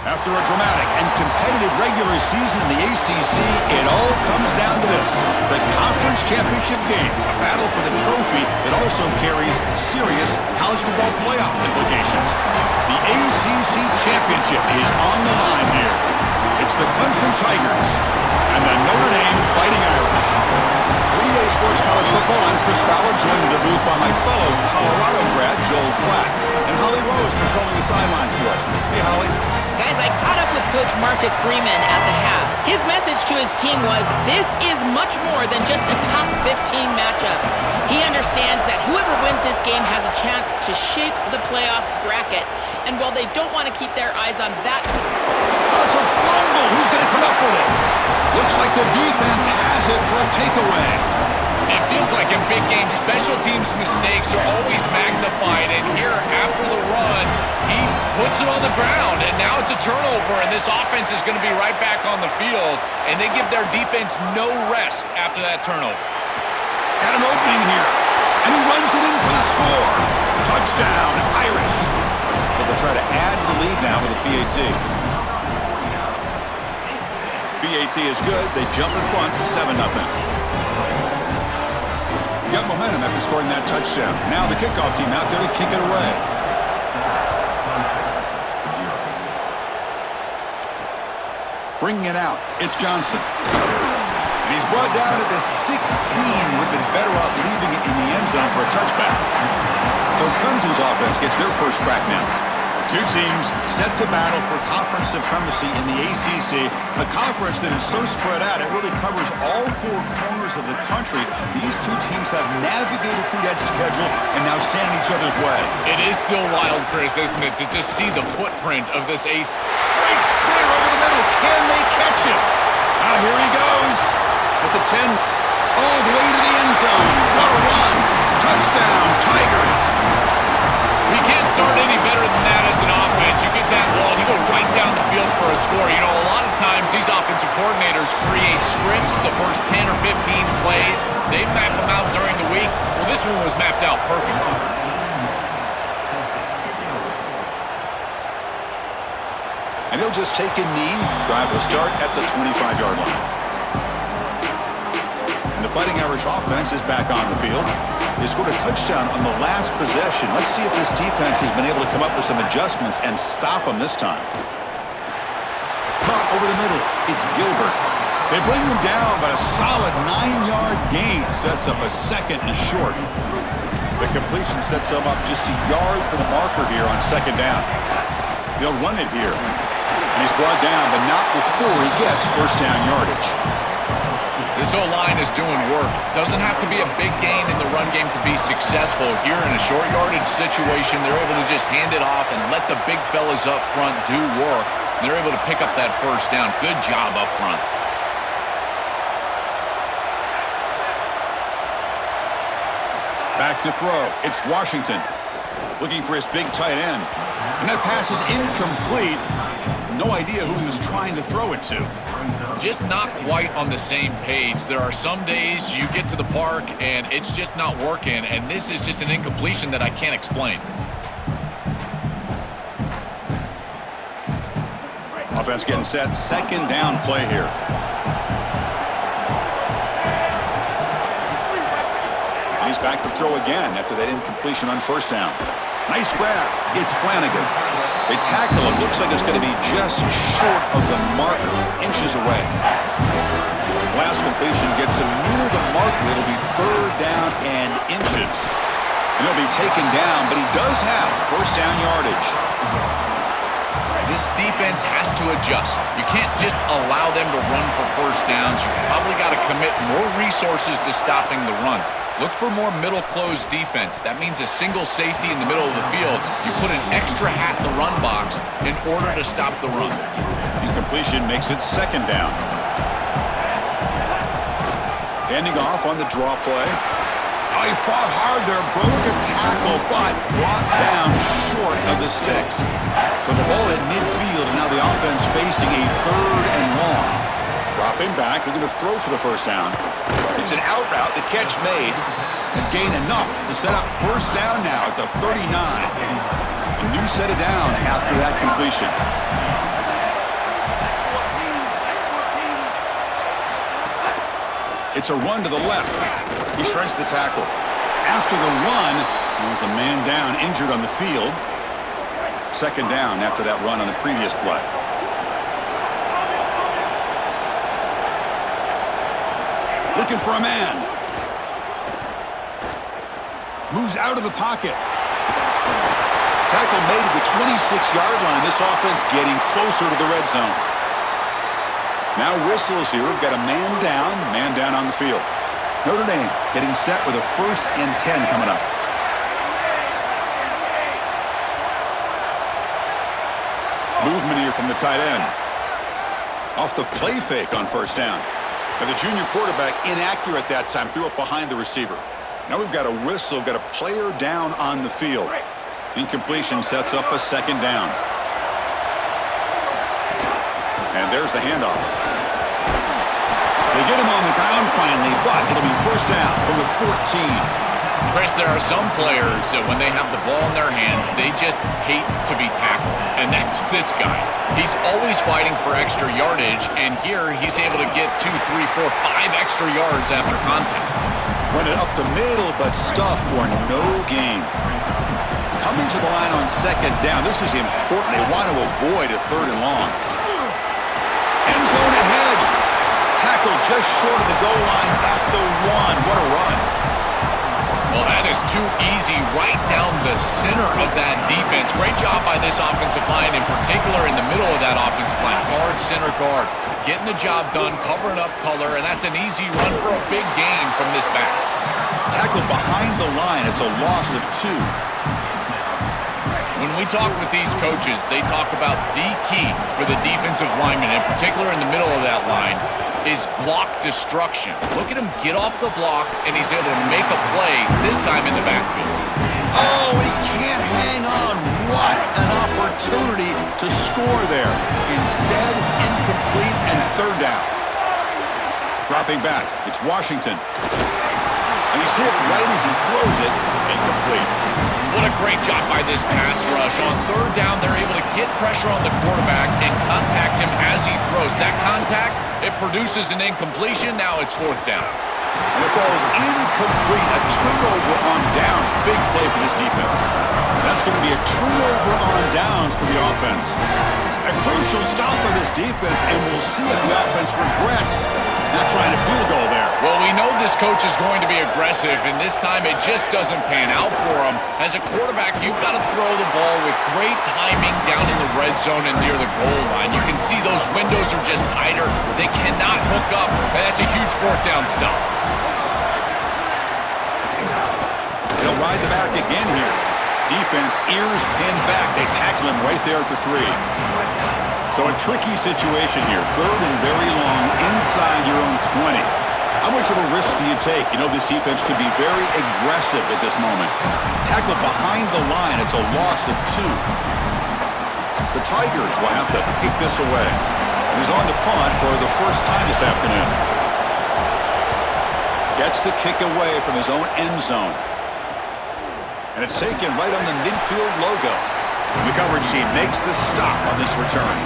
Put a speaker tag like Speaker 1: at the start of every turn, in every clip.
Speaker 1: After a dramatic and competitive regular season in the ACC, it all comes down to this: the conference championship game, a battle for the trophy that also carries serious college football playoff implications. The ACC championship is on the line here. It's the Clemson Tigers and the Notre Dame Fighting Irish. For EA Sports College Football, I'm Chris Fowler, joined in the booth by my fellow Colorado grad, Joel Klatt, and Holly Rose patrolling the sidelines for us. Hey, Holly.
Speaker 2: Guys, I caught up with Coach Marcus Freeman at the half. His message to his team was, this is much more than just a top 15 matchup. He understands that whoever wins this game has a chance to shape the playoff bracket. And while they don't want to keep their eyes on that...
Speaker 1: Oh, it's a fumble. Who's going to come up with it? Looks like the defense has it for a takeaway.
Speaker 3: It feels like in big games, special teams mistakes are always magnified. And here, after the run, he puts it on the ground. And now it's a turnover, and this offense is going to be right back on the field. And they give their defense no rest after that turnover.
Speaker 1: Got an opening here. And he runs it in for the score. Touchdown, Irish. So they'll try to add to the lead now with a PAT. PAT is good. They jump in front, 7-0. Got momentum after scoring that touchdown. Now the kickoff team out there to kick it away. Bringing it out, it's Johnson. And he's brought down at the 16. Would have been better off leaving it in the end zone for a touchback. So Clemson's offense gets their first crack now. Two teams set to battle for conference supremacy in the ACC, a conference that is so spread out it really covers all four corners of the country. These two teams have navigated through that schedule and now stand in each other's way.
Speaker 3: It is still wild, Chris, isn't it, to just see the footprint of this ACC.
Speaker 1: Breaks clear over the middle. Can they catch it? Here he goes at the 10, all the way to the end zone. What a run. Touchdown, Tigers.
Speaker 3: We can't start any better than that as an offense. You get that ball, and you go right down the field for a score. You know, a lot of times these offensive coordinators create scripts, the first 10 or 15 plays. They map them out during the week. Well, this one was mapped out perfectly.
Speaker 1: And he'll just take a knee. Drive will start at the 25-yard line. And the Fighting Irish offense is back on the field. They scored a touchdown on the last possession. Let's see if this defense has been able to come up with some adjustments and stop them this time. Caught over the middle. It's Gilbert. They bring them down, but a solid 9-yard gain sets up a second and short. The completion sets them up just a yard for the marker here on second down. They'll run it here. And he's brought down, but not before he gets first down yardage.
Speaker 3: This O-line is doing work. Doesn't have to be a big gain in the run game to be successful. Here in a short yardage situation, they're able to just hand it off and let the big fellas up front do work. They're able to pick up that first down. Good job up front.
Speaker 1: Back to throw. It's Washington looking for his big tight end. And that pass is incomplete. No idea who he was trying to throw it to.
Speaker 3: Just not quite on the same page. There are some days you get to the park and it's just not working, and this is just an incompletion that I can't explain.
Speaker 1: Offense getting set. Second down play here. And he's back to throw again after that incompletion on first down. Nice grab. It's Flanagan. They tackle him. Looks like it's going to be just short of the marker, inches away. Last completion gets him near the marker. It'll be third down and inches. And he'll be taken down, but he does have first down yardage.
Speaker 3: This defense has to adjust. You can't just allow them to run for first downs. You probably got to commit more resources to stopping the run. Look for more middle close defense. That means a single safety in the middle of the field. You put an extra hat in the run box in order to stop the run.
Speaker 1: Incompletion makes it second down. Handing off on the draw play. Oh, he fought hard there, broke a tackle, but brought down short of the sticks. So the ball at midfield, and now the offense facing a third and long. Dropping back, looking to throw for the first down. It's an out route, the catch made, and gain enough to set up first down now at the 39. A new set of downs after that completion. It's a run to the left. He shreds the tackle. After the run, there's a man down, injured on the field. Second down after that run on the previous play. Looking for a man. Moves out of the pocket. Tackle made at the 26-yard line. This offense getting closer to the red zone. Now whistles here. We've got a man down on the field. Notre Dame getting set with a 1st and 10 coming up. Movement here from the tight end. Off the play fake on 1st down. And the junior quarterback inaccurate that time. Threw it behind the receiver. Now we've got a whistle. Got a player down on the field. Incompletion sets up a 2nd down. And there's the handoff. They get him on the ground finally, but it'll be 1st down from the 14.
Speaker 3: Chris, there are some players that when they have the ball in their hands, they just hate to be tackled. And that's this guy. He's always fighting for extra yardage, and here he's able to get 2, 3, 4, 5 extra yards after contact.
Speaker 1: Run it up the middle, but stuff for no gain. Coming to the line on 2nd down. This is important. They want to avoid a 3rd and long. End zone ahead. Tackle just short of the goal line at the 1. What a run.
Speaker 3: Well, that is too easy right down the center of that defense. Great job by this offensive line, in particular in the middle of that offensive line. Guard, center guard. Getting the job done, covering up color, and that's an easy run for a big gain from this back.
Speaker 1: Tackle behind the line. It's a loss of 2.
Speaker 3: When we talk with these coaches, they talk about the key for the defensive lineman, in particular in the middle of that line, is block destruction. Look at him get off the block, and he's able to make a play, this time in the backfield.
Speaker 1: Oh, he can't hang on. What an opportunity to score there. Instead, incomplete and 3rd down. Dropping back, it's Washington. And he's hit right as he throws it, incomplete.
Speaker 3: What a great job by this pass rush. On 3rd down, they're able to get pressure on the quarterback and contact him as he throws. That contact, it produces an incompletion. Now it's 4th down.
Speaker 1: And it falls incomplete. A turnover on downs. Big play for this defense. That's going to be a turnover on downs for the offense. A crucial stop by this defense, and we'll see if the offense regrets not trying to field goal there.
Speaker 3: Well, we know this coach is going to be aggressive, and this time it just doesn't pan out for him. As a quarterback, you've got to throw the ball with great timing down in the red zone and near the goal line. You can see those windows are just tighter. They cannot hook up, and that's a huge 4th down stop.
Speaker 1: They'll ride the back again here. Defense, ears pinned back. They tackle him right there at the 3. So a tricky situation here. 3rd and very long inside your own 20. How much of a risk do you take? You know, this defense could be very aggressive at this moment. Tackle behind the line. It's a loss of 2. The Tigers will have to kick this away. And he's on to punt for the 1st time this afternoon. Gets the kick away from his own end zone. And it's taken right on the midfield logo. The coverage team makes the stop on this return.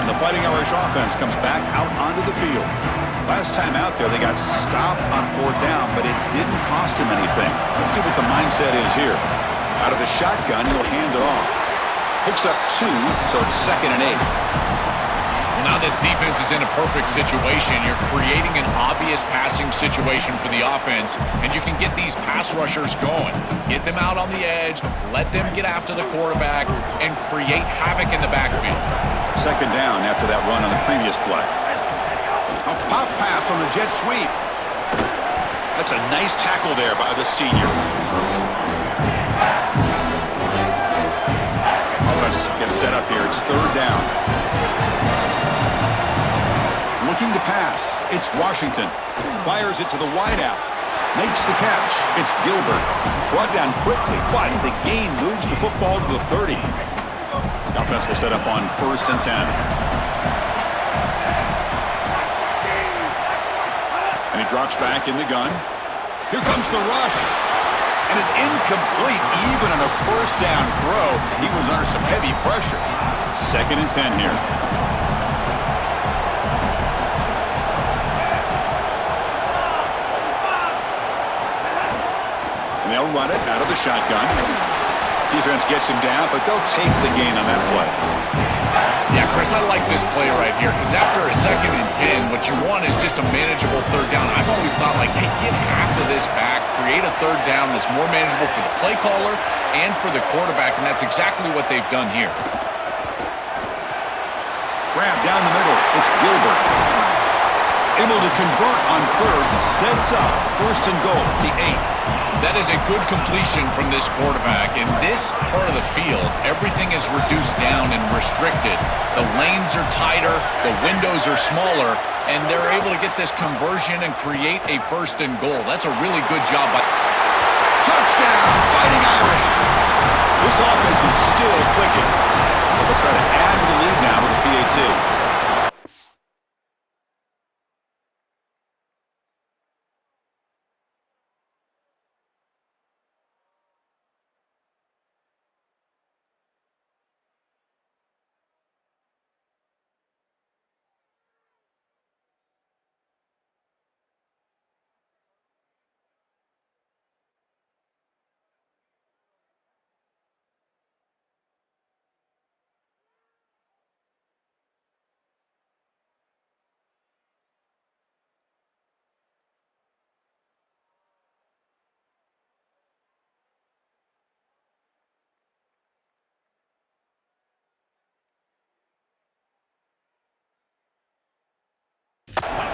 Speaker 1: And the Fighting Irish offense comes back out onto the field. Last time out there, they got stopped on 4th down, but it didn't cost him anything. Let's see what the mindset is here. Out of the shotgun, he'll hand it off. Picks up 2, so it's 2nd and 8.
Speaker 3: Well, now this defense is in a perfect situation. You're creating an obvious passing situation for the offense, and you can get these pass rushers going. Get them out on the edge, let them get after the quarterback, and create havoc in the backfield.
Speaker 1: 2nd down after that run on the previous play. A pop pass on the jet sweep. That's a nice tackle there by the senior. Offense gets set up here. It's 3rd down. Looking to pass. It's Washington. Fires it to the wideout. Makes the catch. It's Gilbert. Brought down quickly, but the gain moves the football to the 30. The offense will set up on 1st and 10. And he drops back in the gun. Here comes the rush. And it's incomplete even on a 1st down throw. He was under some heavy pressure. 2nd and 10 here. they'll run it out of the shotgun. Defense gets him down, but they'll take the gain on that play.
Speaker 3: Yeah, Chris, I like this play right here because after a 2nd and 10, what you want is just a manageable 3rd down. I've always thought, like, hey, get half of this back, create a 3rd down that's more manageable for the play caller and for the quarterback, and that's exactly what they've done here.
Speaker 1: Grab down the middle. It's Gilbert. Able to convert on 3rd, sets up 1st and goal, the 8.
Speaker 3: That is a good completion from this quarterback. In this part of the field, everything is reduced down and restricted. The lanes are tighter, the windows are smaller, and they're able to get this conversion and create a 1st and goal. That's a really good job by...
Speaker 1: Touchdown, Fighting Irish. This offense is still clicking. They'll try to add to the lead now with a PAT.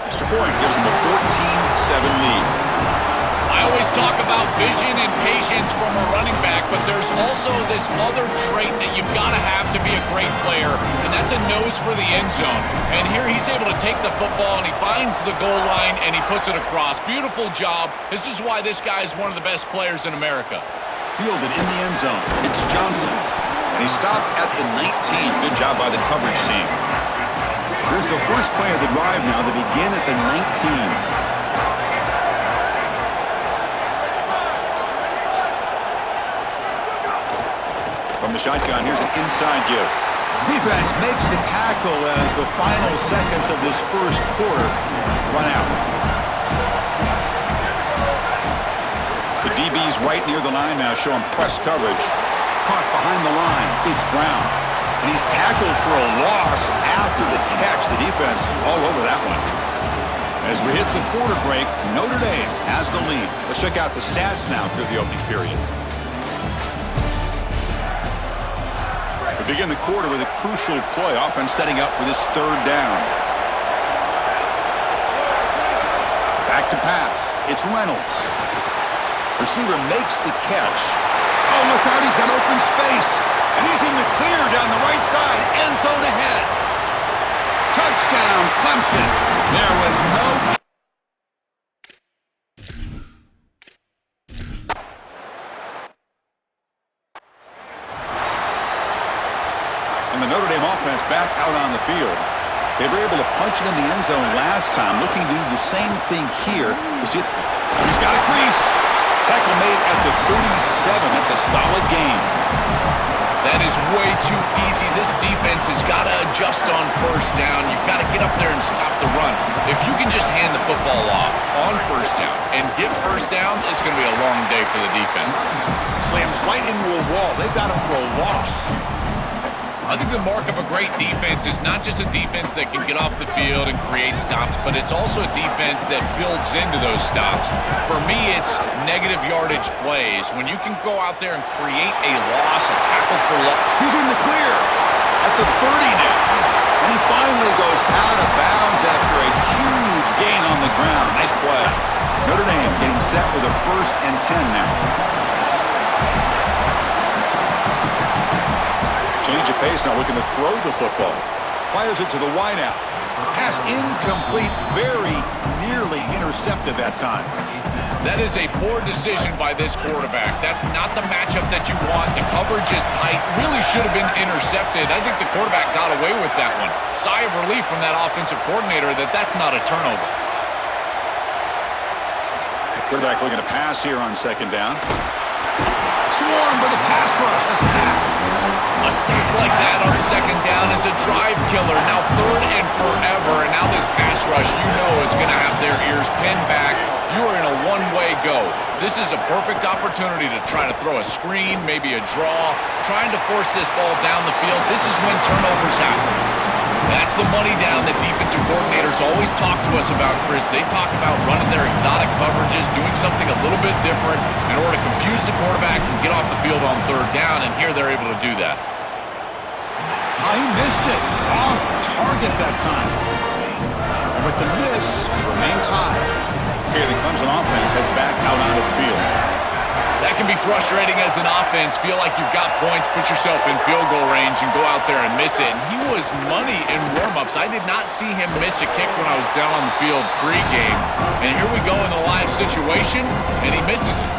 Speaker 1: Extra point gives them a 14-7 lead.
Speaker 3: I always talk about vision and patience from a running back, but there's also this other trait that you've got to have to be a great player, and that's a nose for the end zone. And here he's able to take the football, and he finds the goal line, and he puts it across. Beautiful job. This is why this guy is one of the best players in America.
Speaker 1: Fielded in the end zone. It's Johnson. And he stopped at the 19. Good job by the coverage team. Here's the first play of the drive now. They begin at the 19. From the shotgun, here's an inside give. Defense makes the tackle as the final seconds of this first quarter run out. The DB's right near the line now, showing press coverage. Caught behind the line. It's Brown. And he's tackled for a loss after the catch. The defense all over that one. As we hit the quarter break, Notre Dame has the lead. Let's check out the stats now through the opening period. We begin the quarter with a crucial play. Offense setting up for this 3rd down. Back to pass. It's Reynolds. Receiver makes the catch. Oh, look out, he's got open space. And he's in the clear down the right side. End zone ahead. Touchdown, Clemson. There was no... And the Notre Dame offense back out on the field. They were able to punch it in the end zone last time. Looking to do the same thing here. You see it? He's got a crease. Tackle made at the 37. That's a solid gain.
Speaker 3: That is way too easy. This defense has got to adjust on 1st down. You've got to get up there and stop the run. If you can just hand the football off on 1st down and get 1st down, it's going to be a long day for the defense.
Speaker 1: Slams right into a wall. They've got him for a loss.
Speaker 3: I think the mark of a great defense is not just a defense that can get off the field and create stops, but it's also a defense that builds into those stops. For me, it's negative yardage plays. When you can go out there and create a loss, a tackle for loss.
Speaker 1: He's in the clear at the 30 now. And he finally goes out of bounds after a huge gain on the ground. Nice play. Notre Dame getting set with a 1st and 10 now. Change of pace now, looking to throw the football. Fires it to the wideout. Pass incomplete, very nearly intercepted that time.
Speaker 3: That is a poor decision by this quarterback. That's not the matchup that you want. The coverage is tight. Really should have been intercepted. I think the quarterback got away with that one. Sigh of relief from that offensive coordinator that that's not a turnover.
Speaker 1: Quarterback looking to pass here on 2nd down. Swarmed by the pass rush. A sack.
Speaker 3: A sack like that on second down is a drive killer. Now third and forever, and now this pass rush, you know it's going to have their ears pinned back. You are in a one-way go. This is a perfect opportunity to try to throw a screen, maybe a draw, trying to force this ball down the field. This is when turnovers happen. That's the money down that defensive coordinators always talk to us about, Chris. They talk about running their exotic coverages, doing something a little bit different in order to confuse the quarterback and get off the field on third down, and here they're able to do that.
Speaker 1: He missed it. Off target that time. And with the miss, remain tied. Okay, the Clemson offense heads back out onto the field.
Speaker 3: That can be frustrating as an offense. Feel like you've got points, put yourself in field goal range, and go out there and miss it. And he was money in warm-ups. I did not see him miss a kick when I was down on the field pre-game. And here we go in the live situation, and he misses it.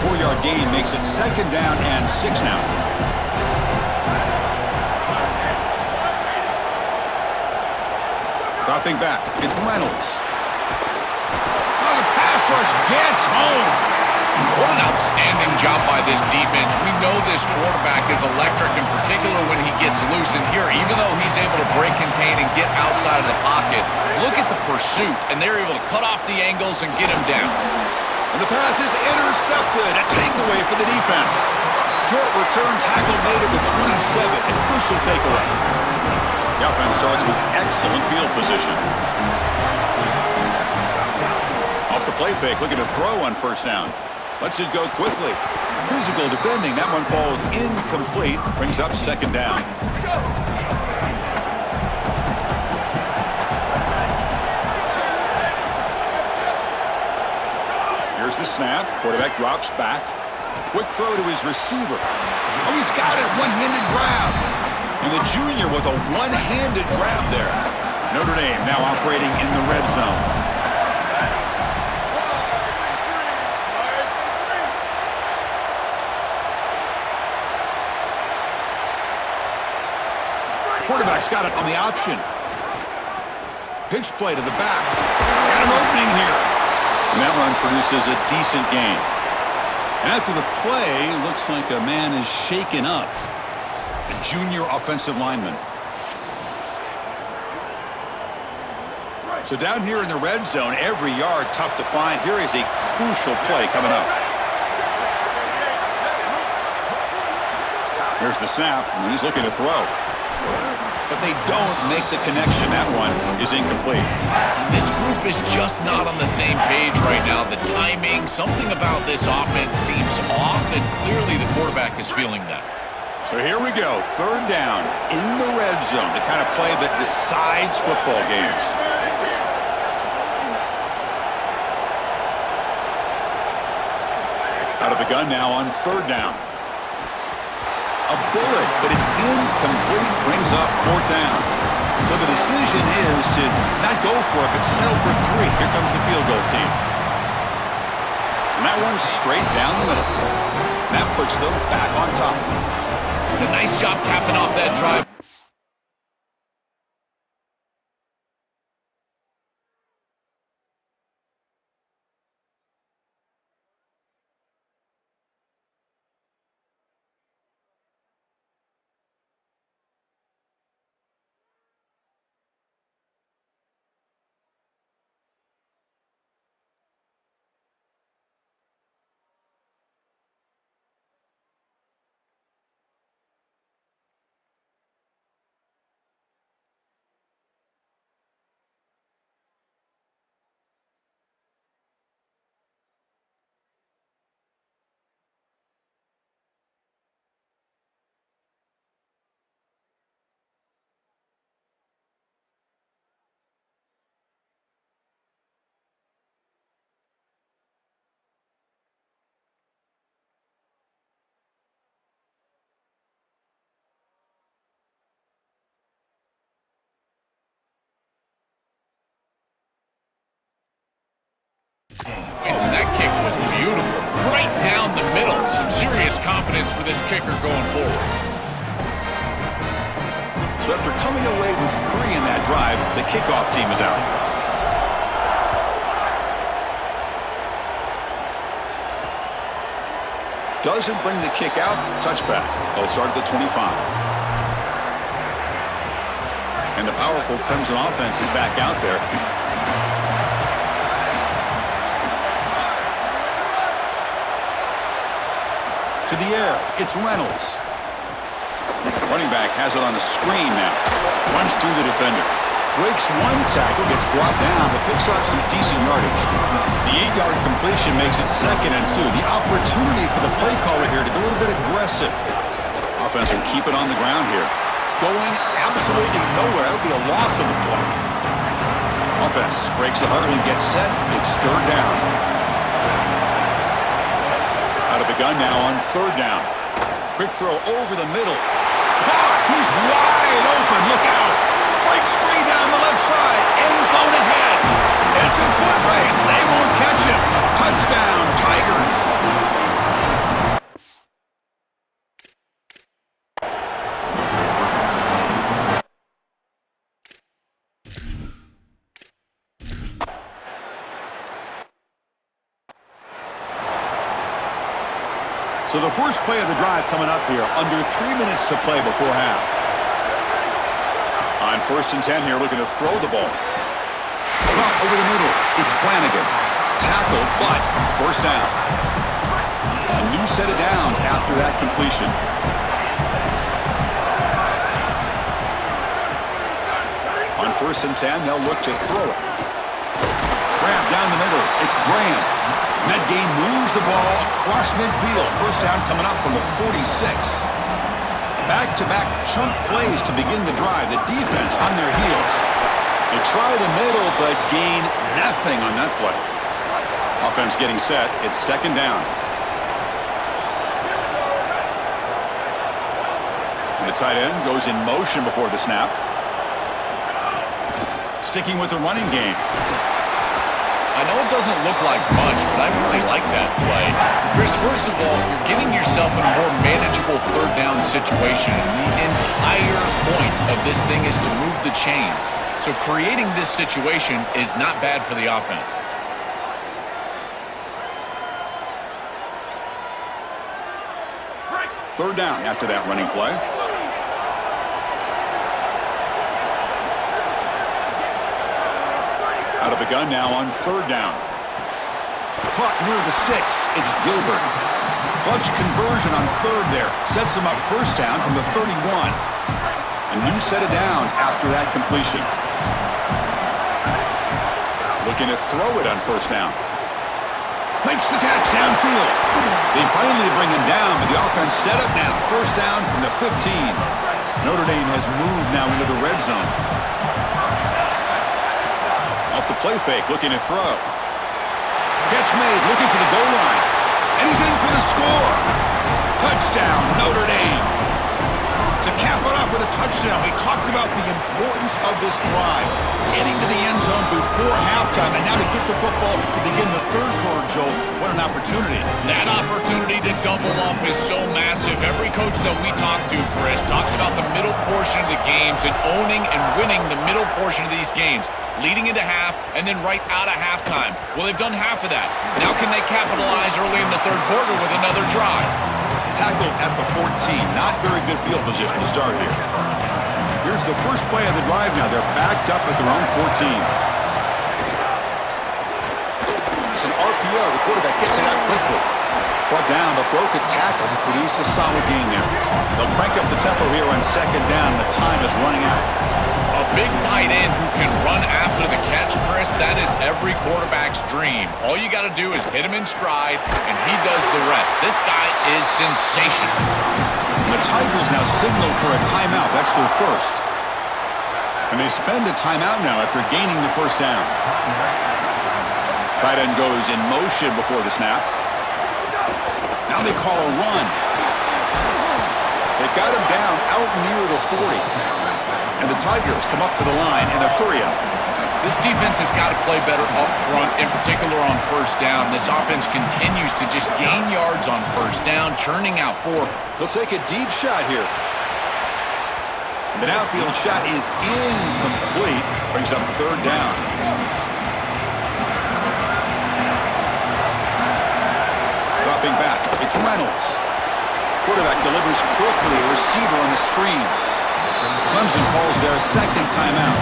Speaker 1: 4-yard gain makes it second down and 6 now. Dropping back, it's Reynolds. Oh, the pass rush gets home.
Speaker 3: What an outstanding job by this defense. We know this quarterback is electric, in particular when he gets loose. And here, even though he's able to break, contain, and get outside of the pocket, look at the pursuit, and they're able to cut off the angles and get him down.
Speaker 1: And the pass is intercepted. A takeaway for the defense. Short return tackle made at the 27. A crucial takeaway. The offense starts with excellent field position. Off the play fake, looking to throw on first down. Lets it go quickly. Physical defending. That one falls incomplete. Brings up second down. Here's the snap. Quarterback drops back. Quick throw to his receiver. Oh, he's got it. One-handed grab. And the junior with a one-handed grab there. Notre Dame now operating in the red zone. Quarterback's got it on the option. Pitch play to the back. Got an opening here. And that run produces a decent gain. And after the play, looks like a man is shaken up. A junior offensive lineman. So down here in the red zone, every yard tough to find. Here is a crucial play coming up. Here's the snap, and he's looking to throw. But they don't make the connection. That one is incomplete.
Speaker 3: This group is just not on the same page right now. The timing, something about this offense seems off, and clearly the quarterback is feeling that.
Speaker 1: So here we go. Third down in the red zone. The kind of play that decides football games. Out of the gun now on third down. A bullet, but it's incomplete, brings up fourth down. So the decision is to not go for it, but settle for 3. Here comes the field goal team. And that one's straight down the middle. And that puts them back on top.
Speaker 3: It's a nice job capping off that drive. And that kick was beautiful. Right down the middle. Some serious confidence for this kicker going forward.
Speaker 1: So after coming away with 3 in that drive, the kickoff team is out. Doesn't bring the kick out. Touchback. They'll start at the 25. And the powerful Clemson offense is back out there. To the air, it's Reynolds. Running back has it on a screen now. Runs through the defender. Breaks one tackle, gets brought down, but picks up some decent yardage. The 8-yard completion makes it 2nd and 2. The opportunity for the play caller here to be a little bit aggressive. Offense will keep it on the ground here. Going absolutely nowhere. That would be a loss of the play. Offense breaks the huddle and gets set. It's 3rd down. Out of the gun now on 3rd down. Quick throw over the middle. Caught! He's wide open. Look out! Breaks free down the left side. End zone ahead. It's a foot race. They won't catch him. Touchdown, Tigers. So the first play of the drive coming up here, under 3 minutes to play before half. On 1st and 10 here, looking to throw the ball. Caught over the middle. It's Flanagan. Tackled, but 1st down. A new set of downs after that completion. On 1st and 10, they'll look to throw it. Grab down the middle. It's Graham. And that gain moves the ball across midfield. 1st down coming up from the 46. Back-to-back chunk plays to begin the drive. The defense on their heels. They try the middle, but gain nothing on that play. Offense getting set. It's 2nd down. And the tight end goes in motion before the snap. Sticking with the running game.
Speaker 3: I know it doesn't look like much, but I really like that play. Chris, first of all, you're getting yourself in a more manageable 3rd down situation. The entire point of this thing is to move the chains. So creating this situation is not bad for the offense.
Speaker 1: Third down after that running play. Out of the gun now on 3rd down. Caught near the sticks. It's Gilbert. Clutch conversion on 3rd there. Sets him up 1st down from the 31. A new set of downs after that completion. Looking to throw it on 1st down. Makes the catch downfield. They finally bring him down, but the offense set up now. 1st down from the 15. Notre Dame has moved now into the red zone. Off the play fake, looking to throw. Catch made, looking for the goal line. And he's in for the score. Touchdown, Notre Dame. To cap it off with a touchdown, we talked about the importance of this drive. Getting to the end zone before halftime, and now to get the football to begin the 3rd quarter, Joel. What an opportunity.
Speaker 3: That opportunity to double up is so massive. Every coach that we talk to, Chris, talks about the middle portion of the games and owning and winning the middle portion of these games, leading into half and then right out of halftime. Well, they've done half of that. Now can they capitalize early in the 3rd quarter with another drive?
Speaker 1: Tackled at the 14. Not very good field position to start here. Here's the first play of the drive now. They're backed up at their own 14. It's an RPO. The quarterback gets it out quickly. Brought down, but broke a tackle to produce a solid gain there. They'll crank up the tempo here on 2nd down. The time is running out.
Speaker 3: A big tight end who can run after the catch, Chris, that is every quarterback's dream. All you got to do is hit him in stride, and he does the rest. This guy is sensational.
Speaker 1: And the Tigers now signal for a timeout. That's their first. And they spend a timeout now after gaining the 1st down. Tight end goes in motion before the snap. Now they call a run. They've got him down out near the 40. And the Tigers come up to the line in a hurry-up.
Speaker 3: This defense has got to play better up front, in particular on 1st down. This offense continues to just gain yards on 1st down, churning out 4.
Speaker 1: They'll take a deep shot here. The downfield shot is incomplete. Brings up 3rd down. Dropping back, it's Reynolds. Quarterback delivers quickly, a receiver on the screen. Clemson calls their second timeout.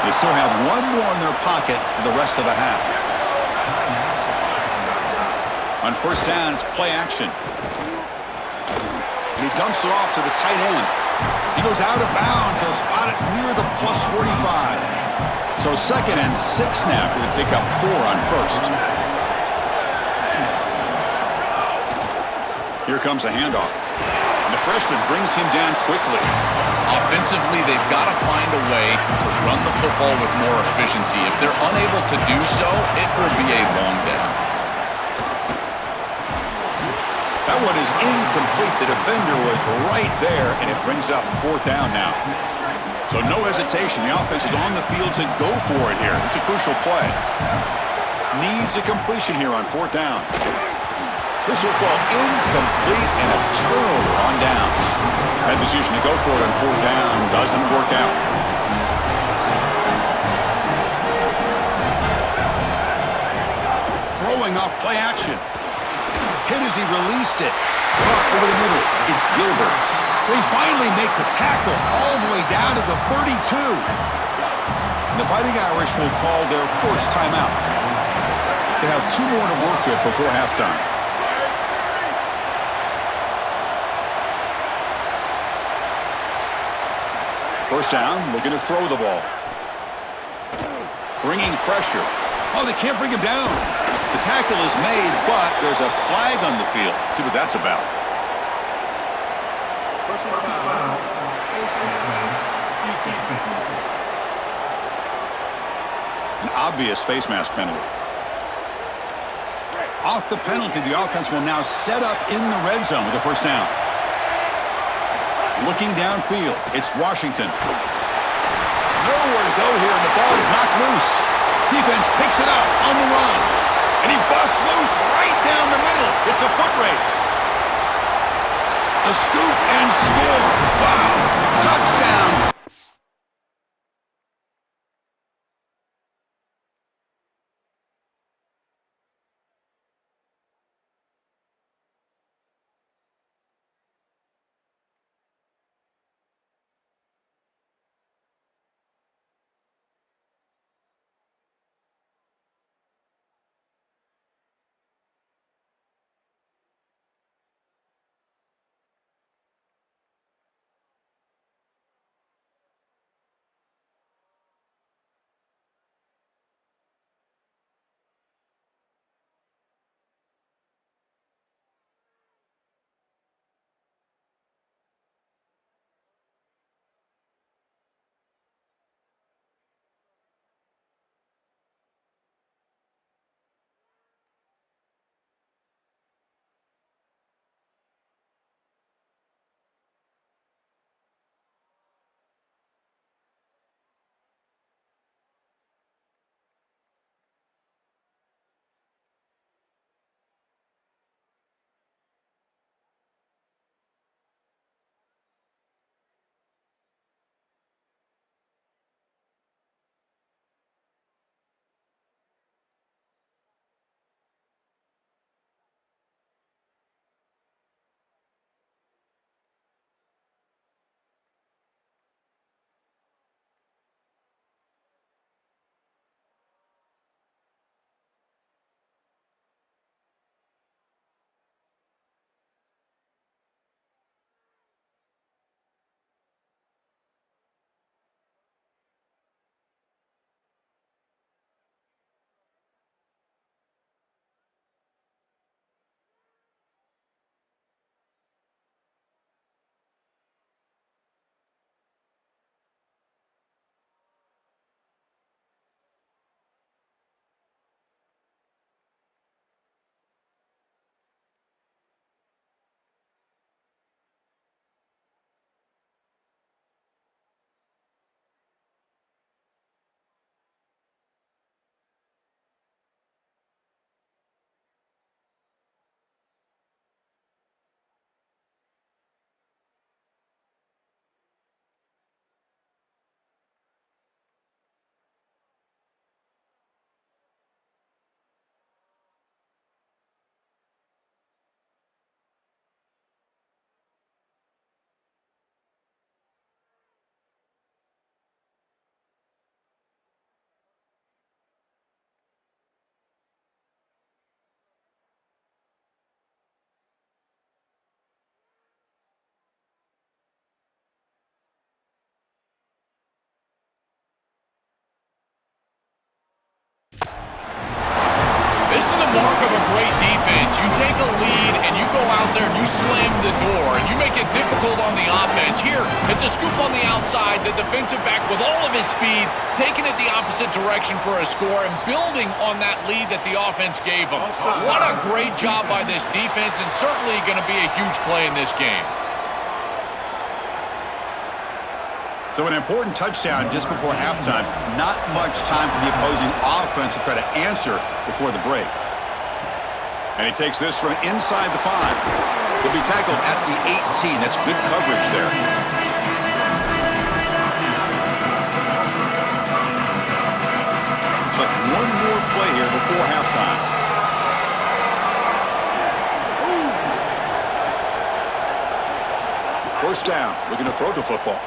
Speaker 1: They still have one more in their pocket for the rest of the half. On first down, it's play action. And he dumps it off to the tight end. He goes out of bounds. He'll spot it near the plus 45. So 2nd and 6 now. We'll pick up 4 on first. Here comes a handoff. And the freshman brings him down quickly.
Speaker 3: Offensively, they've got to find a way to run the football with more efficiency. If they're unable to do so, it will be a long day.
Speaker 1: That one is incomplete. The defender was right there, and it brings up 4th down now. So no hesitation. The offense is on the field to go for it here. It's a crucial play. Needs a completion here on 4th down. This will fall incomplete and a turnover on downs. That decision to go for it on 4th down doesn't work out. Throwing off play action. Hit as he released it. Caught over the middle. It's Gilbert. They finally make the tackle all the way down to the 32. And the Fighting Irish will call their first timeout. They have 2 more to work with before halftime. First down, looking to throw the ball. Bringing pressure. Oh, they can't bring him down. The tackle is made, but there's a flag on the field. Let's see what that's about. An obvious face mask penalty. Off the penalty, the offense will now set up in the red zone with the first down. Looking downfield, it's Washington. Nowhere to go here, and the ball is knocked loose. Defense picks it up on the run. And he busts loose right down the middle. It's a foot race. A scoop and score. Wow. Touchdown.
Speaker 3: difficult on the offense. Here, it's a scoop on the outside. The defensive back with all of his speed, taking it the opposite direction for a score and building on that lead that the offense gave him. What a great job by this defense, and certainly going to be a huge play in this game.
Speaker 1: So an important touchdown just before halftime. Not much time for the opposing offense to try to answer before the break. And he takes this from inside the 5. He'll be tackled at the 18. That's good coverage there. Looks like one more play here before halftime. First down, looking to throw the football.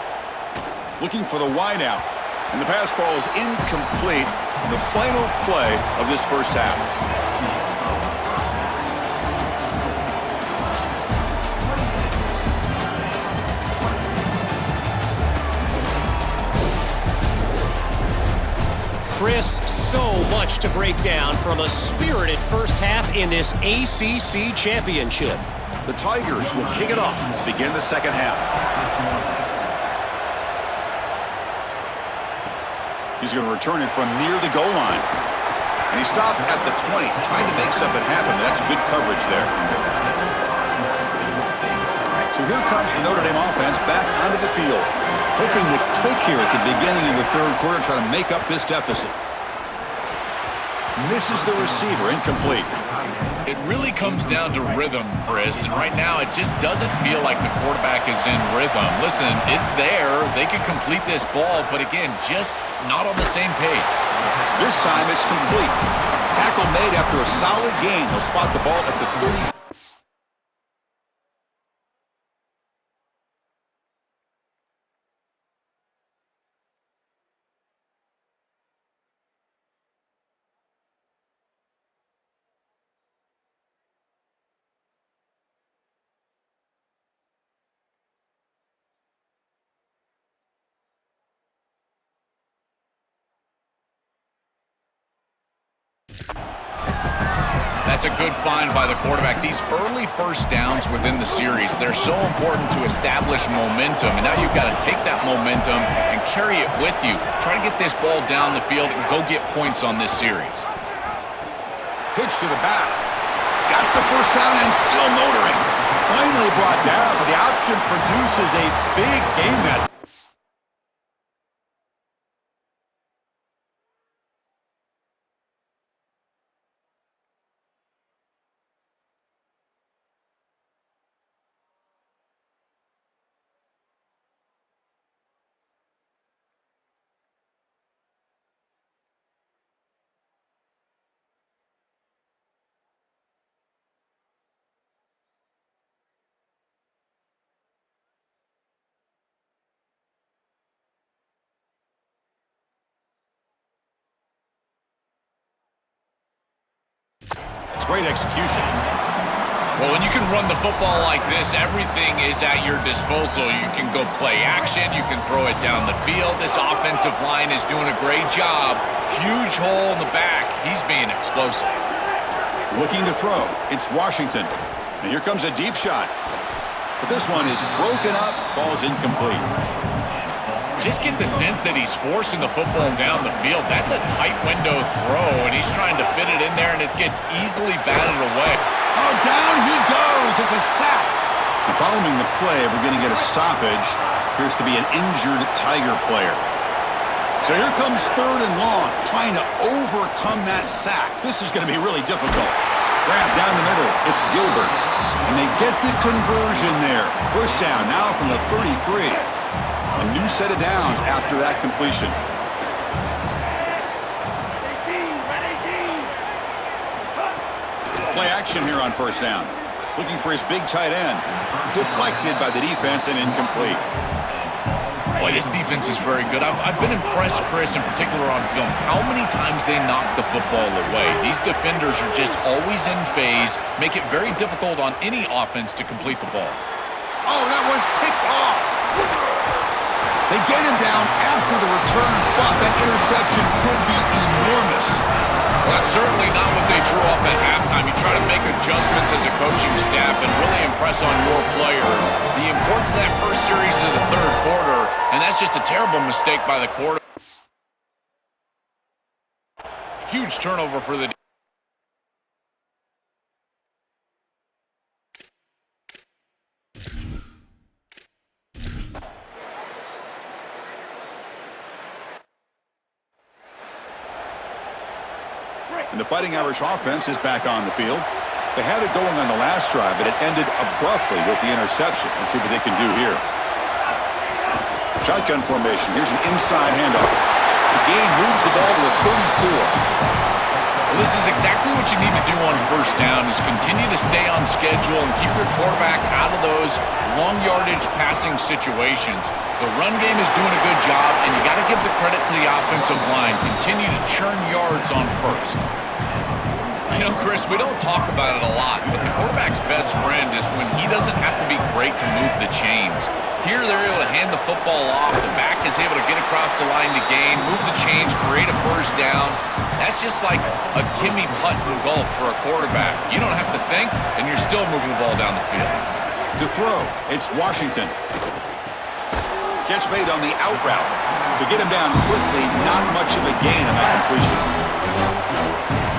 Speaker 1: Looking for the wide out. And the pass ball is incomplete in the final play of this first half.
Speaker 4: Chris, so much to break down from a spirited first half in this ACC championship.
Speaker 1: The Tigers will kick it off to begin the second half. He's going to return it from near the goal line. And he stopped at the 20, trying to make something happen. That's good coverage there. So here comes the Notre Dame offense back onto the field, hoping to click here at the beginning of the third quarter, try to make up this deficit. Misses the receiver, incomplete.
Speaker 3: It really comes down to rhythm, Chris, and right now it just doesn't feel like the quarterback is in rhythm. Listen, it's there. They can complete this ball, but again, just not on the same page.
Speaker 1: This time it's complete. Tackle made after a solid gain. They'll spot the ball at the 30.
Speaker 3: That's a good find by the quarterback. These early first downs within the series, they're so important to establish momentum. And now you've got to take that momentum and carry it with you. Try to get this ball down the field and go get points on this series.
Speaker 1: Pitch to the back. He's got the first down and still motoring. Finally brought down, but the option produces a big gain that time. Great execution.
Speaker 3: Well, when you can run the football like this, everything is at your disposal. You can go play action. You can throw it down the field. This offensive line is doing a great job. Huge hole in the back. He's being explosive.
Speaker 1: Looking to throw. It's Washington. And here comes a deep shot. But this one is broken up, falls incomplete.
Speaker 3: Just get the sense that he's forcing the football down the field. That's a tight window throw, and he's trying to fit it in there, and it gets easily batted away.
Speaker 1: Oh, down he goes. It's a sack. And following the play, we're going to get a stoppage. Appears to be an injured Tiger player. So here comes third and long, trying to overcome that sack. This is going to be really difficult. Grab down the middle. It's Gilbert. And they get the conversion there. First down now from the 33. A new set of downs after that completion. Play action here on first down. Looking for his big tight end. Deflected by the defense and incomplete.
Speaker 3: Boy, this defense is very good. I've been impressed, Chris, in particular on film, how many times they knock the football away. These defenders are just always in phase, make it very difficult on any offense to complete the ball.
Speaker 1: Oh, that one's picked off. They get him down after the return, but that interception could be enormous.
Speaker 3: Well, that's certainly not what they drew up at halftime. You try to make adjustments as a coaching staff and really impress on your players. The importance of that first series of the third quarter, and that's just a terrible mistake by the quarterback. Huge turnover for the
Speaker 1: And the Fighting Irish offense is back on the field. They had it going on the last drive, but it ended abruptly with the interception. Let's see what they can do here. Shotgun formation. Here's an inside handoff. The gain moves the ball to the 34.
Speaker 3: Well, this is exactly what you need to do on first down is continue to stay on schedule and keep your quarterback out of those long yardage passing situations. The run game is doing a good job, and you got to give the credit to the offensive line. Continue to churn yards on first. You know, Chris, we don't talk about it a lot, but the quarterback's best friend is when he doesn't have to be great to move the chains. Here, they're able to hand the football off. The back is able to get across the line to gain, move the chains, create a first down. That's just like a gimme putt in golf for a quarterback. You don't have to think, and you're still moving the ball down the field.
Speaker 1: To throw, it's Washington. Catch made on the out route. To get him down quickly, not much of a gain on that completion.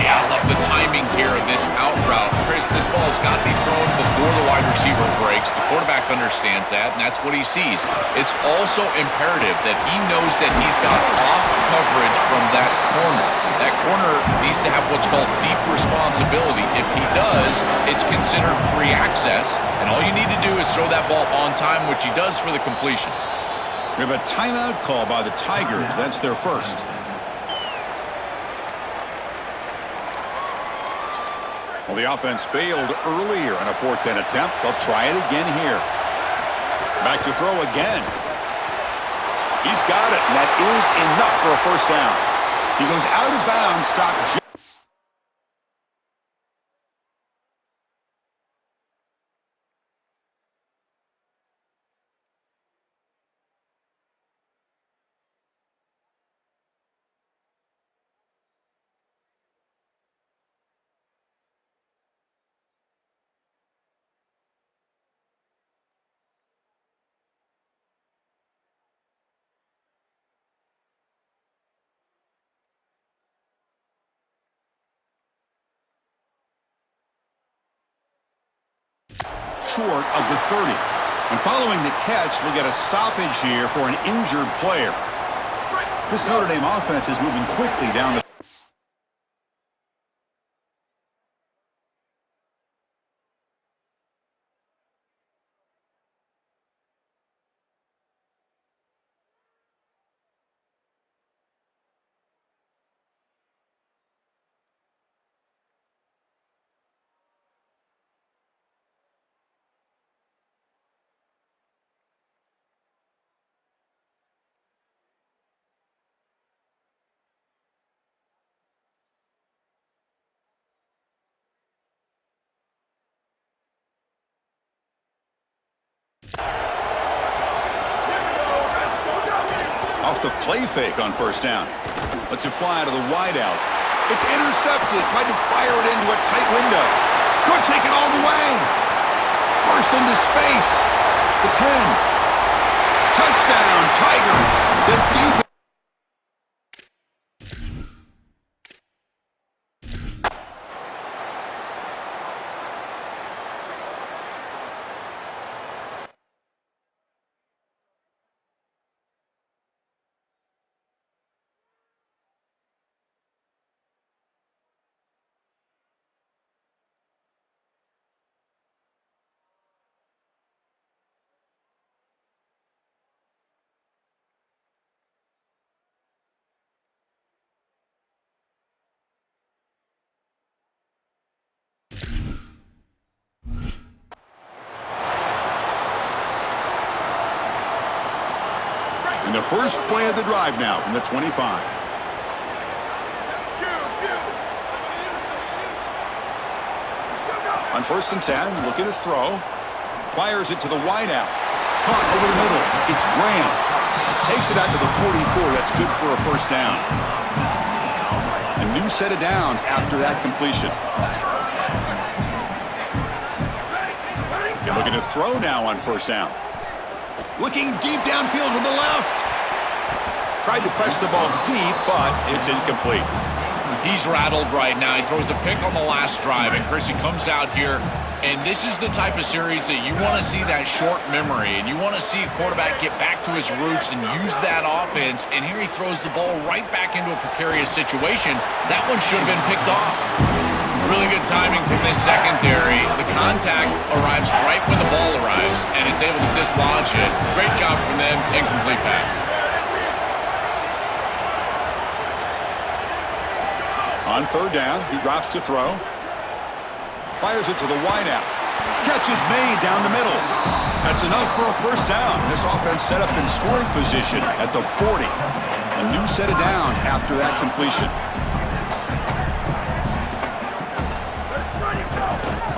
Speaker 3: Yeah, I love the timing here of this out route. Chris, this ball has got to be thrown before the wide receiver breaks. The quarterback understands that, and that's what he sees. It's also imperative that he knows that he's got off coverage from that corner. That corner needs to have what's called deep responsibility. If he does, it's considered free access, and all you need to do is throw that ball on time, which he does for the completion.
Speaker 1: We have a timeout call by the Tigers. That's their first. Well, the offense failed earlier on a 4th and attempt. They'll try it again here. Back to throw again. He's got it, and that is enough for a first down. He goes out of bounds, stopped. Short of the 30. And following the catch, we'll get a stoppage here for an injured player. This Notre Dame offense is moving quickly down the off the play fake on first down. Lets it fly to the wideout. It's intercepted. Tried to fire it into a tight window. Could take it all the way. Bursts into space. The 10. Touchdown, Tigers. The defense. And the first play of the drive now from the 25. On 1st and 10, looking to throw. Fires it to the wideout. Caught over the middle. It's Graham. Takes it out to the 44. That's good for a first down. A new set of downs after that completion. You're looking to throw now on first down. Looking deep downfield to the left. Tried to press the ball deep, but it's incomplete.
Speaker 3: He's rattled right now. He throws a pick on the last drive, and Chris, he comes out here, and this is the type of series that you want to see that short memory, and you want to see a quarterback get back to his roots and use that offense, and here he throws the ball right back into a precarious situation. That one should have been picked off. Really good timing from this secondary. The contact arrives right when the ball arrives, and it's able to dislodge it. Great job from them. Incomplete pass.
Speaker 1: On third down, he drops to throw. Fires it to the wideout. Catch is made down the middle. That's enough for a first down. This offense set up in scoring position at the 40. A new set of downs after that completion.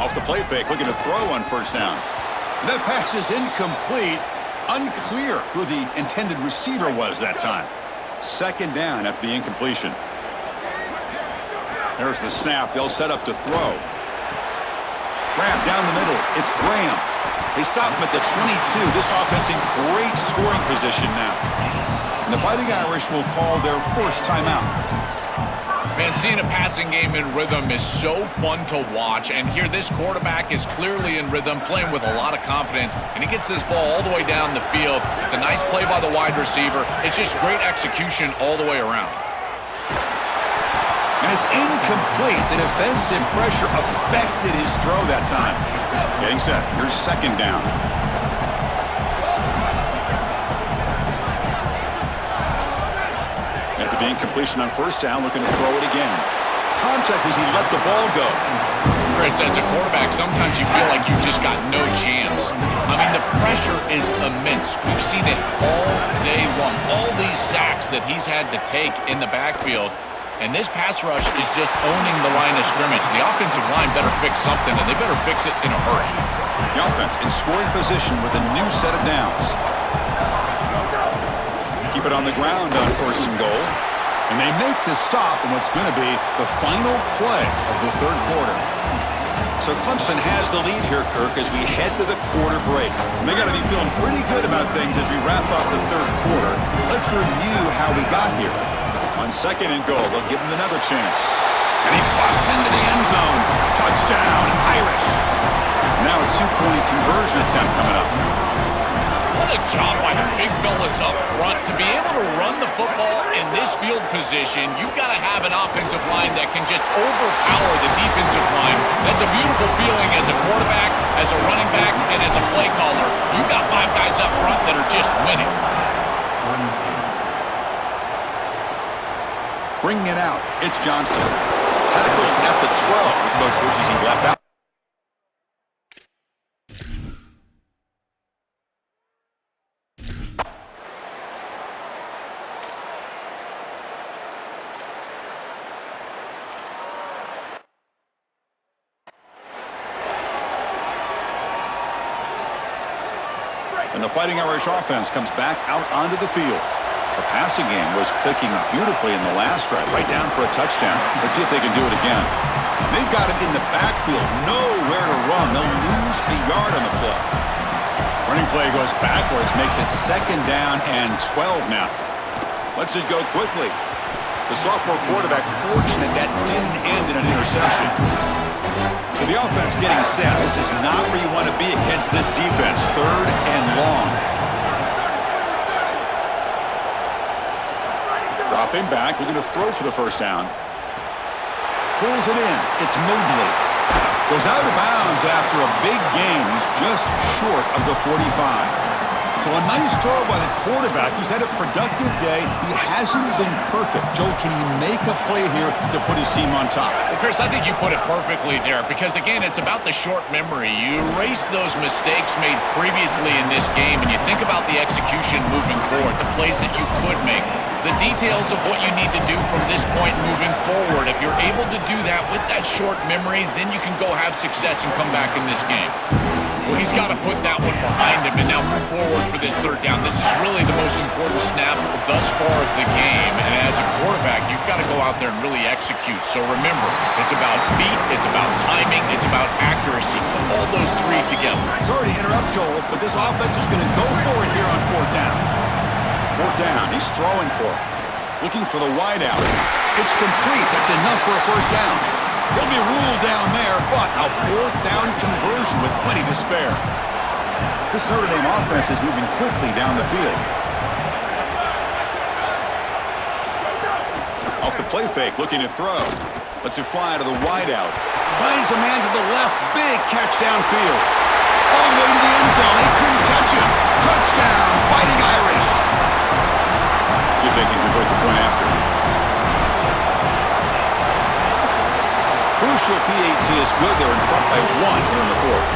Speaker 1: Off the play fake, looking to throw on first down. That pass is incomplete. Unclear who the intended receiver was that time. Second down after the incompletion. There's the snap. They'll set up to throw. Graham down the middle. It's Graham. They stop him at the 22. This offense in great scoring position now. And the Fighting Irish will call their first timeout.
Speaker 3: Man, seeing a passing game in rhythm is so fun to watch. And here, this quarterback is clearly in rhythm, playing with a lot of confidence. And he gets this ball all the way down the field. It's a nice play by the wide receiver. It's just great execution all the way around.
Speaker 1: And it's incomplete. The defensive pressure affected his throw that time. Getting set. Here's second down. After the incompletion on first down, looking to throw it again. Contact as he let the ball go.
Speaker 3: Chris, as a quarterback, sometimes you feel like you've just got no chance. I mean, the pressure is immense. We've seen it all day long. All these sacks that he's had to take in the backfield. And this pass rush is just owning the line of scrimmage. The offensive line better fix something, and they better fix it in a hurry.
Speaker 1: The offense in scoring position with a new set of downs. Keep it on the ground on first and goal. And they make the stop in what's going to be the final play of the third quarter. So Clemson has the lead here, Kirk, as we head to the quarter break. And they got to be feeling pretty good about things as we wrap up the third quarter. Let's review how we got here. On second and goal, they'll give him another chance. And he busts into the end zone. Touchdown, Irish. Now a two-point conversion attempt coming up.
Speaker 3: What a job by the big fellas up front. To be able to run the football in this field position, you've got to have an offensive line that can just overpower the defensive line. That's a beautiful feeling as a quarterback, as a running back, and as a play caller. You've got five guys up front that are just winning.
Speaker 1: Bringing it out, it's Johnson. Tackled at the 12. The coach wishes he left out. And the Fighting Irish offense comes back out onto the field. The passing game was clicking beautifully in the last drive, right down for a touchdown. Let's see if they can do it again. They've got it in the backfield, nowhere to run. They'll lose a yard on the play. Running play goes backwards, makes it second down and 12 now. Lets it go quickly. The sophomore quarterback fortunate that didn't end in an interception. So the offense getting set. This is not where you want to be against this defense. Third and long. Dropping back, looking to throw for the first down. Pulls it in. It's Mobley. Goes out of bounds after a big gain. He's just short of the 45. So a nice throw by the quarterback. He's had a productive day. He hasn't been perfect. Joe, can he make a play here to put his team on top?
Speaker 3: Well, Chris, I think you put it perfectly there because, again, it's about the short memory. You erase those mistakes made previously in this game, and you think about the execution moving forward, the plays that you could make, the details of what you need to do from this point moving forward. If you're able to do that with that short memory, then you can go have success and come back in this game. Well, he's got to put that one behind him and now move forward for this third down. This is really the most important snap thus far of the game. And as a quarterback, you've got to go out there and really execute. So remember, it's about beat, it's about timing, it's about accuracy. Put all those three together.
Speaker 1: Sorry to interrupt, Joel, but this offense is going to go for it here on fourth down. Fourth down, he's throwing for it. Looking for the wide out. It's complete. That's enough for a first down. He'll be ruled down there, but a fourth down conversion with plenty to spare. This Notre Dame offense is moving quickly down the field. Off the play fake, looking to throw. Lets it fly to the wide out. Finds a man to the left. Big catch downfield. All the way to the end zone. They couldn't catch him. Touchdown, Fighting Irish. See if they can convert the point after. Crucial PAT is good. They're in front by 1 here in the fourth.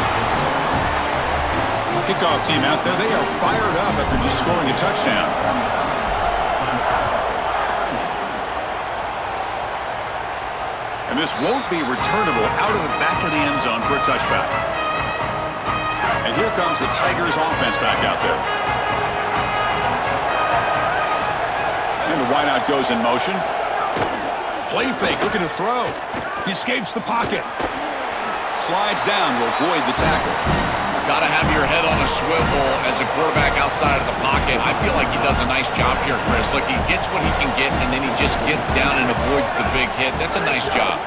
Speaker 1: Kickoff team out there. They are fired up after just scoring a touchdown. And this won't be returnable out of the back of the end zone for a touchback. And here comes the Tigers offense back out there. And the wideout goes in motion. Play fake, looking to throw. He escapes the pocket. Slides down to avoid the tackle.
Speaker 3: Got to have your head on a swivel as a quarterback outside of the pocket. I feel like he does a nice job here, Chris. Look, he gets what he can get, and then he just gets down and avoids the big hit. That's a nice job.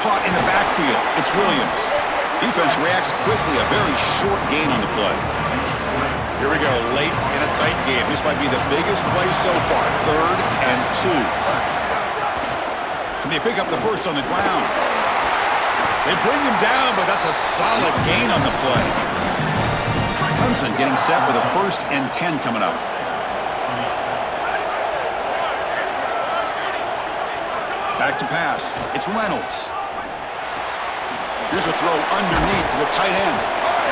Speaker 1: Caught in the backfield. It's Williams. Defense reacts quickly. A very short gain on the play. Here we go, late in a tight game. This might be the biggest play so far. 3rd and 2. Can they pick up the first on the ground? They bring him down, but that's a solid gain on the play. Clemson getting set with a 1st and 10 coming up. Back to pass. It's Reynolds. Here's a throw underneath to the tight end.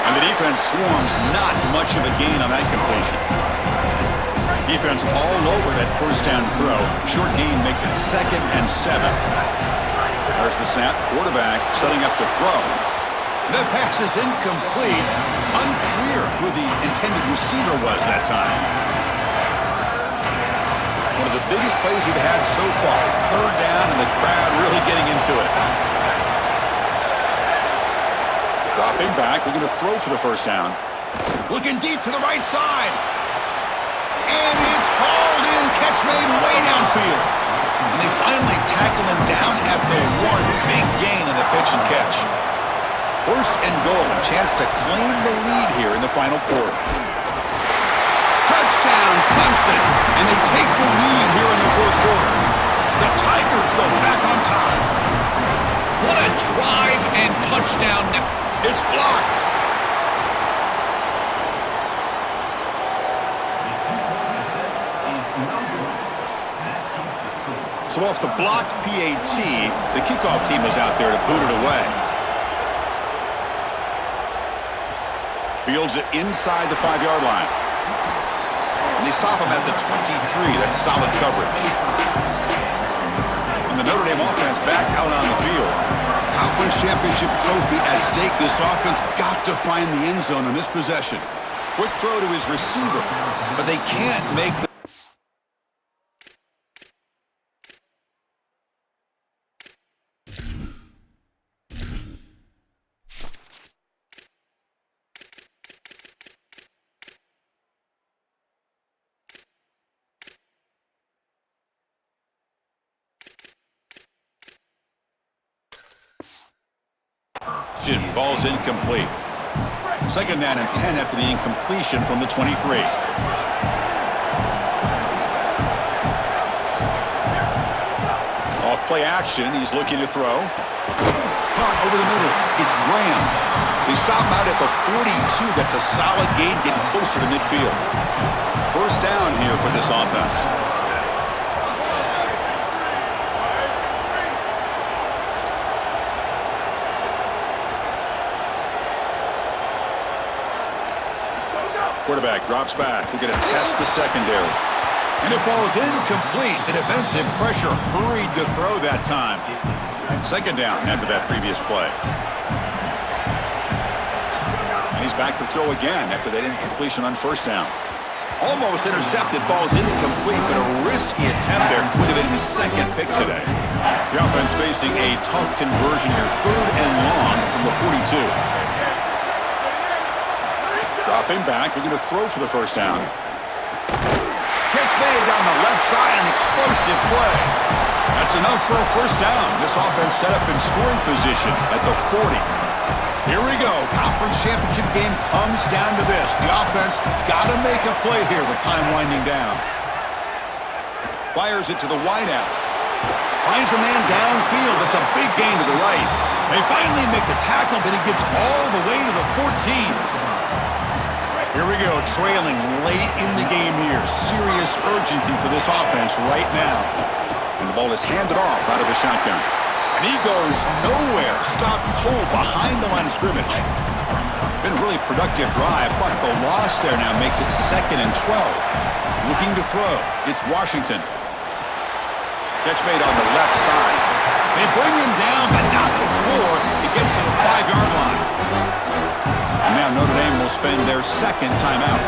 Speaker 1: And the defense swarms. Not much of a gain on that completion. Defense all over that first down throw. Short gain makes it 2nd and 7. There's the snap. Quarterback setting up to throw. That pass is incomplete. Unclear who the intended receiver was that time. One of the biggest plays we've had so far. 3rd down and the crowd really getting into it. Dropping back, looking to throw for the first down. Looking deep to the right side. And it's hauled in. Catch made way downfield. And they finally tackle him down at the 1. Big gain on the pitch and catch. 1st and goal. A chance to claim the lead here in the final quarter. Touchdown, Clemson. And they take the lead here in the 4th quarter. The Tigers go back on top.
Speaker 3: What a drive and touchdown.
Speaker 1: It's blocked. So off the blocked PAT, the kickoff team was out there to boot it away. Fields it inside the 5-yard line. And they stop him at the 23. That's solid coverage. And the Notre Dame offense back out on the field. Conference championship trophy at stake. This offense got to find the end zone on this possession. Quick throw to his receiver, but they can't make the... Ball's incomplete. 2nd down and 10 after the incompletion from the 23. Off play action, he's looking to throw. Caught over the middle. It's Graham. They stop him out at the 42. That's a solid gain, getting closer to midfield. 1st down here for this offense. Quarterback drops back. We're going to test the secondary. And it falls incomplete. The defensive pressure hurried to throw that time. 2nd down after that previous play. He's back to throw again after that incompletion on first down. Almost intercepted, falls incomplete, but a risky attempt there would have been his second pick today. The offense facing a tough conversion here, 3rd and long from the 42. Dropping back, looking to throw for the first down. Catch made down the left side, an explosive play. That's enough for a first down. This offense set up in scoring position at the 40. Here we go. Conference championship game comes down to this. The offense got to make a play here with time winding down. Fires it to the wideout. Finds a man downfield. That's a big gain to the right. They finally make the tackle, but he gets all the way to the 14. Here we go. Trailing late in the game here. Serious urgency for this offense right now. And the ball is handed off out of the shotgun. And he goes nowhere. Stopped cold behind the line of scrimmage. Been a really productive drive, but the loss there now makes it 2nd and 12. Looking to throw. It's Washington. Catch made on the left side. They bring him down, but not before it gets to the 5-yard line. And now Notre Dame will spend their second timeout.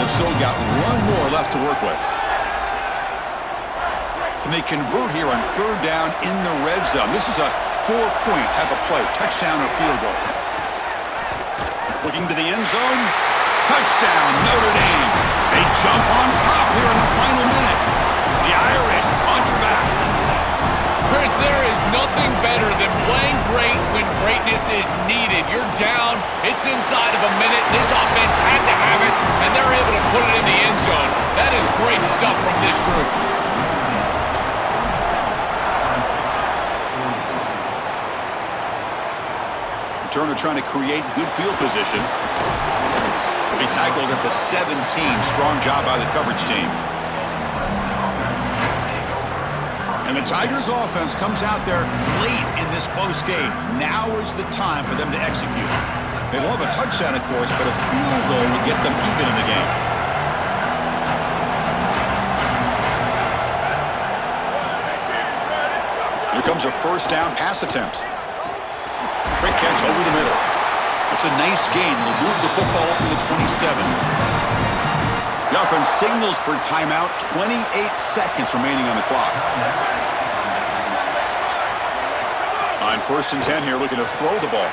Speaker 1: They've still got one more left to work with. And they convert here on 3rd down in the red zone. This is a 4-point type of play, touchdown or field goal. Looking to the end zone. Touchdown, Notre Dame. They jump on top here in the final minute. The Irish punch back.
Speaker 3: Chris, there is nothing better than playing great when greatness is needed. You're down. It's inside of a minute. This offense had to have it, and they're able to put it in the end zone. That is great stuff from this group.
Speaker 1: Turner trying to create good field position. He'll be tackled at the 17. Strong job by the coverage team. And the Tigers offense comes out there late in this close game. Now is the time for them to execute. They love a touchdown, of course, but a field goal to get them even in the game. Here comes a first down pass attempt. Quick catch over the middle. It's a nice gain. He'll move the football up to the 27. The offense signals for timeout. 28 seconds remaining on the clock. On 1st and 10 here, looking to throw the ball.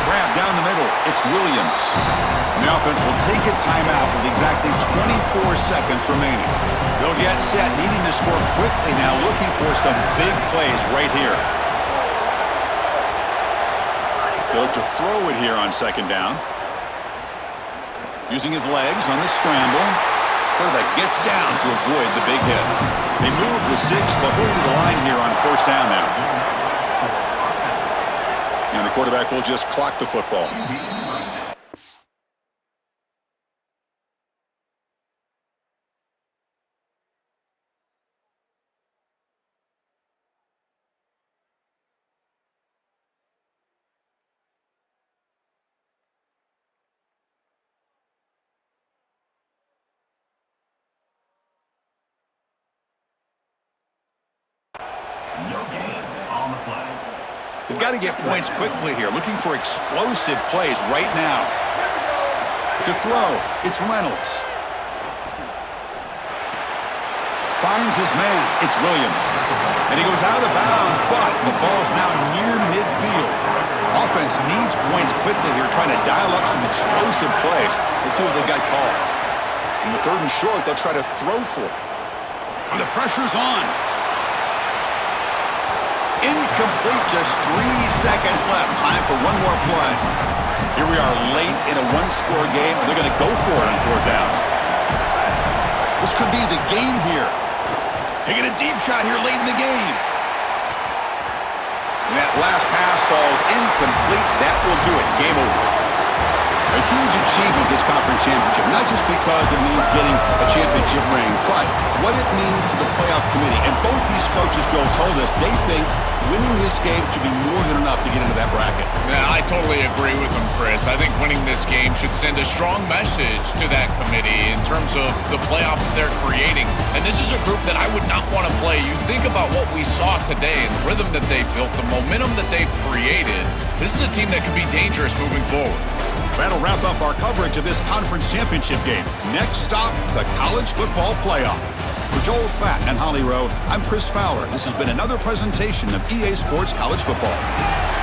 Speaker 1: Grab down the middle. It's Williams. And the offense will take a timeout with exactly 24 seconds remaining. They'll get set, needing to score quickly now, looking for some big plays right here. They'll look to throw it here on 2nd down. Using his legs on the scramble. Quarterback gets down to avoid the big hit. They move the 6, but hurry to the line here on 1st down now. And the quarterback will just clock the football. They've got to get points quickly here, looking for explosive plays right now. To throw, it's Reynolds. Finds his man, it's Williams. And he goes out of the bounds, but the ball's now near midfield. Offense needs points quickly here, trying to dial up some explosive plays. Let's see what they've got called. In the 3rd and short, they'll try to throw for it. And the pressure's on. Incomplete, just 3 seconds left. Time for one more play. Here we are late in a 1-score game, and they're going to go for it on 4th down. This could be the game here. Taking a deep shot here late in the game. And that last pass falls incomplete. That will do it. Game over. A huge achievement, this conference championship, not just because it means getting a championship ring, but what it means to the playoff committee. And both these coaches, Joel, told us they think winning this game should be more than enough to get into that bracket.
Speaker 3: Yeah, I totally agree with them, Chris. I think winning this game should send a strong message to that committee in terms of the playoff that they're creating. And this is a group that I would not want to play. You think about what we saw today and the rhythm that they built, the momentum that they've created. This is a team that could be dangerous moving forward.
Speaker 1: That'll wrap up our coverage of this conference championship game. Next stop, the college football playoff. For Joel Klatt and Holly Rowe, I'm Chris Fowler. This has been another presentation of EA Sports College Football.